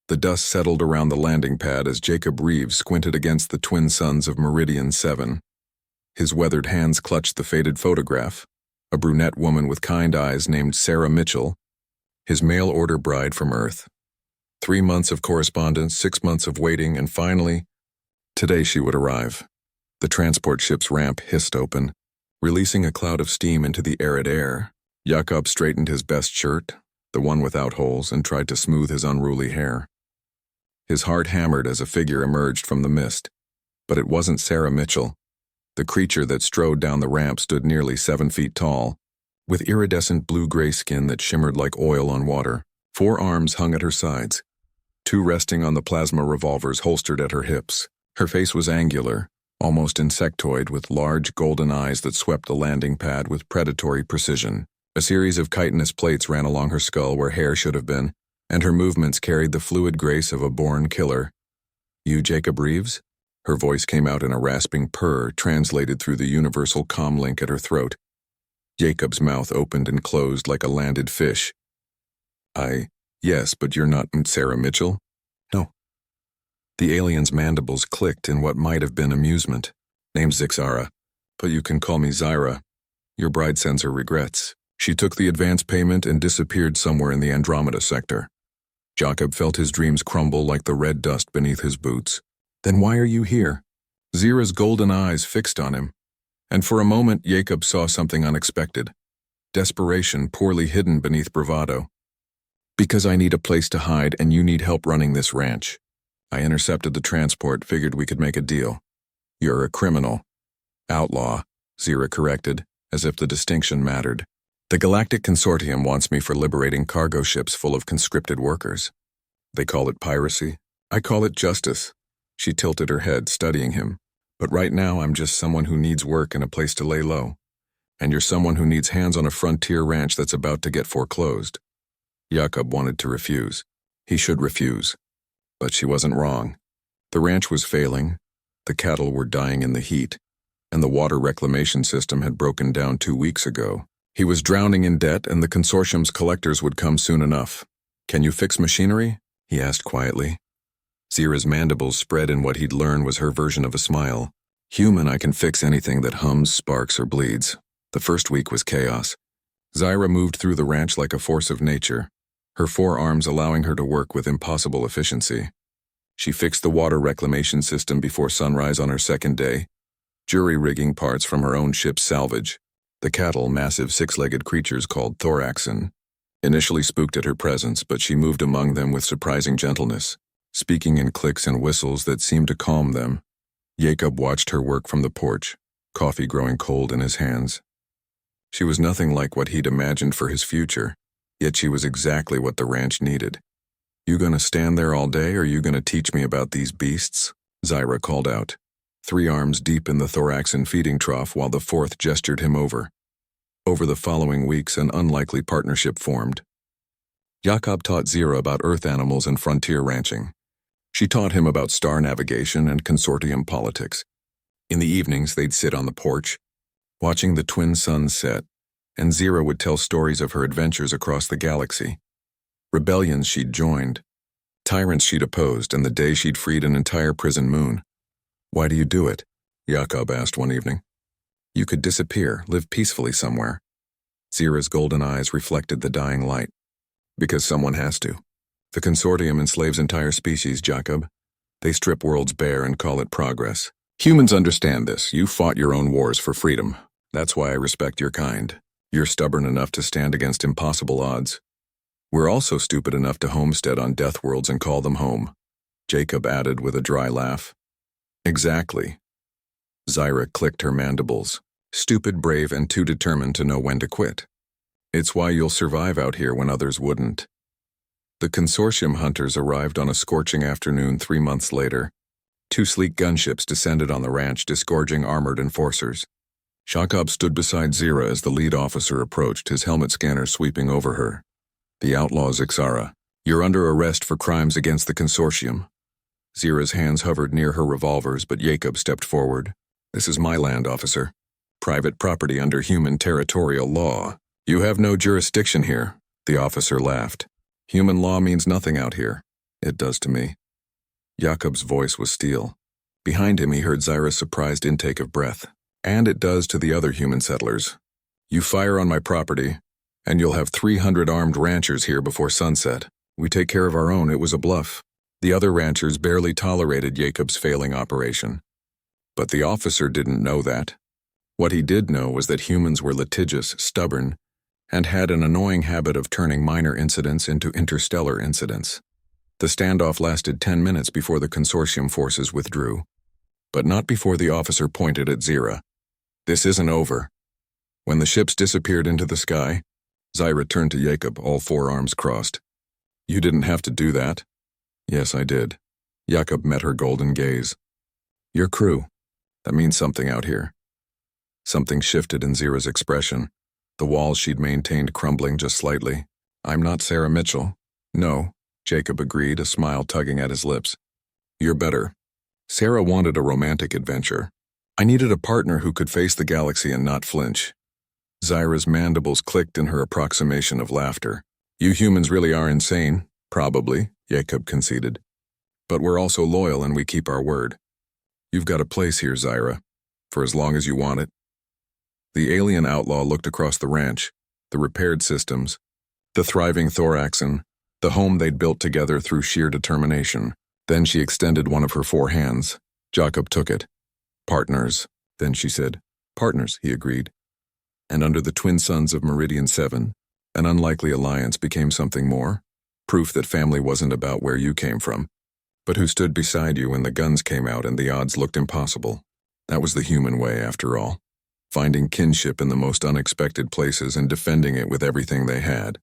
The dust settled around the landing pad as Jacob Reeves squinted against the twin suns of Meridian 7. His weathered hands clutched the faded photograph, a brunette woman with kind eyes named Sarah Mitchell, his mail-order bride from Earth. 3 months of correspondence, 6 months of waiting, and finally, today she would arrive. The transport ship's ramp hissed open, releasing a cloud of steam into the arid air. Jakob straightened his best shirt, the one without holes, and tried to smooth his unruly hair. His heart hammered as a figure emerged from the mist, but it wasn't Sarah Mitchell. The creature that strode down the ramp stood nearly 7 feet tall, with iridescent blue-gray skin that shimmered like oil on water. 4 arms hung at her sides, 2 resting on the plasma revolvers holstered at her hips. Her face was angular, almost insectoid, with large golden eyes that swept the landing pad with predatory precision. A series of chitinous plates ran along her skull where hair should have been, and her movements carried the fluid grace of a born killer. "You Jacob Reeves?" Her voice came out in a rasping purr translated through the universal comlink at her throat. Jacob's mouth opened and closed like a landed fish. Yes, but you're not Sarah Mitchell?" "No." The alien's mandibles clicked in what might have been amusement. "Name's Zixara, but you can call me Zyra. Your bride sends her regrets. She took the advance payment and disappeared somewhere in the Andromeda sector." Jacob felt his dreams crumble like the red dust beneath his boots. "Then why are you here?" Zira's golden eyes fixed on him, and for a moment Jacob saw something unexpected. Desperation poorly hidden beneath bravado. "Because I need a place to hide and you need help running this ranch. I intercepted the transport, figured we could make a deal." "You're a criminal." "Outlaw," Zira corrected, as if the distinction mattered. "The Galactic Consortium wants me for liberating cargo ships full of conscripted workers. They call it piracy. I call it justice." She tilted her head, studying him. "But right now I'm just someone who needs work and a place to lay low. And you're someone who needs hands on a frontier ranch that's about to get foreclosed." Jakob wanted to refuse. He should refuse. But she wasn't wrong. The ranch was failing, the cattle were dying in the heat, and the water reclamation system had broken down 2 weeks ago. He was drowning in debt, and the consortium's collectors would come soon enough. "Can you fix machinery?" he asked quietly. Zira's mandibles spread in what he'd learned was her version of a smile. "Human, I can fix anything that hums, sparks, or bleeds." The first week was chaos. Zyra moved through the ranch like a force of nature, her 4 arms allowing her to work with impossible efficiency. She fixed the water reclamation system before sunrise on her second day, jury-rigging parts from her own ship's salvage. The cattle, massive 6-legged creatures called thoraxin, initially spooked at her presence, but she moved among them with surprising gentleness, speaking in clicks and whistles that seemed to calm them. Jacob watched her work from the porch, coffee growing cold in his hands. She was nothing like what he'd imagined for his future, yet she was exactly what the ranch needed. "You gonna stand there all day, or you gonna teach me about these beasts?" Zyra called out, 3 arms deep in the thoraxin feeding trough while the 4th gestured him over. Over the following weeks, an unlikely partnership formed. Jakob taught Zira about Earth animals and frontier ranching. She taught him about star navigation and consortium politics. In the evenings, they'd sit on the porch, watching the twin suns set, and Zira would tell stories of her adventures across the galaxy. Rebellions she'd joined, tyrants she'd opposed, and the day she'd freed an entire prison moon. "Why do you do it?" Jakob asked one evening. "You could disappear, live peacefully somewhere." Zira's golden eyes reflected the dying light. "Because someone has to. The consortium enslaves entire species, Jakob. They strip worlds bare and call it progress. Humans understand this. You fought your own wars for freedom. That's why I respect your kind. You're stubborn enough to stand against impossible odds. We're also stupid enough to homestead on death worlds and call them home," Jacob added with a dry laugh. "Exactly." Zyra clicked her mandibles, stupid, brave, and too determined to know when to quit. "It's why you'll survive out here when others wouldn't." The consortium hunters arrived on a scorching afternoon 3 months later. 2 sleek gunships descended on the ranch, disgorging armored enforcers. Jakob stood beside Zira as the lead officer approached, his helmet scanner sweeping over her. "The outlaw Zixara, you're under arrest for crimes against the consortium." Zira's hands hovered near her revolvers, but Jacob stepped forward. "This is my land, officer. Private property under human territorial law. You have no jurisdiction here," the officer laughed. "Human law means nothing out here. It does to me. Jakob's voice was steel. Behind him he heard Zyra's surprised intake of breath. And it does to the other human settlers. You fire on my property, and you'll have 300 armed ranchers here before sunset. We take care of our own, it was a bluff. The other ranchers barely tolerated Jakob's failing operation. But the officer didn't know that. What he did know was that humans were litigious, stubborn, and had an annoying habit of turning minor incidents into interstellar incidents. The standoff lasted 10 minutes before the consortium forces withdrew. But not before the officer pointed at Zyra. This isn't over. When the ships disappeared into the sky, Zyra turned to Jacob, all four arms crossed. You didn't have to do that. Yes, I did. Jacob met her golden gaze. Your crew. That means something out here. Something shifted in Zyra's expression, the walls she'd maintained crumbling just slightly. I'm not Sarah Mitchell. No, Jacob agreed, a smile tugging at his lips. You're better. Sarah wanted a romantic adventure. I needed a partner who could face the galaxy and not flinch. Zyra's mandibles clicked in her approximation of laughter. You humans really are insane, probably, Jacob conceded. But we're also loyal and we keep our word. You've got a place here, Zyra, for as long as you want it. The alien outlaw looked across the ranch, the repaired systems, the thriving thoraxin, the home they'd built together through sheer determination. Then she extended one of her four hands. Jacob took it. Partners, then she said. Partners, he agreed. And under the twin suns of Meridian 7, an unlikely alliance became something more, proof that family wasn't about where you came from, but who stood beside you when the guns came out and the odds looked impossible. That was the human way, after all. Finding kinship in the most unexpected places and defending it with everything they had.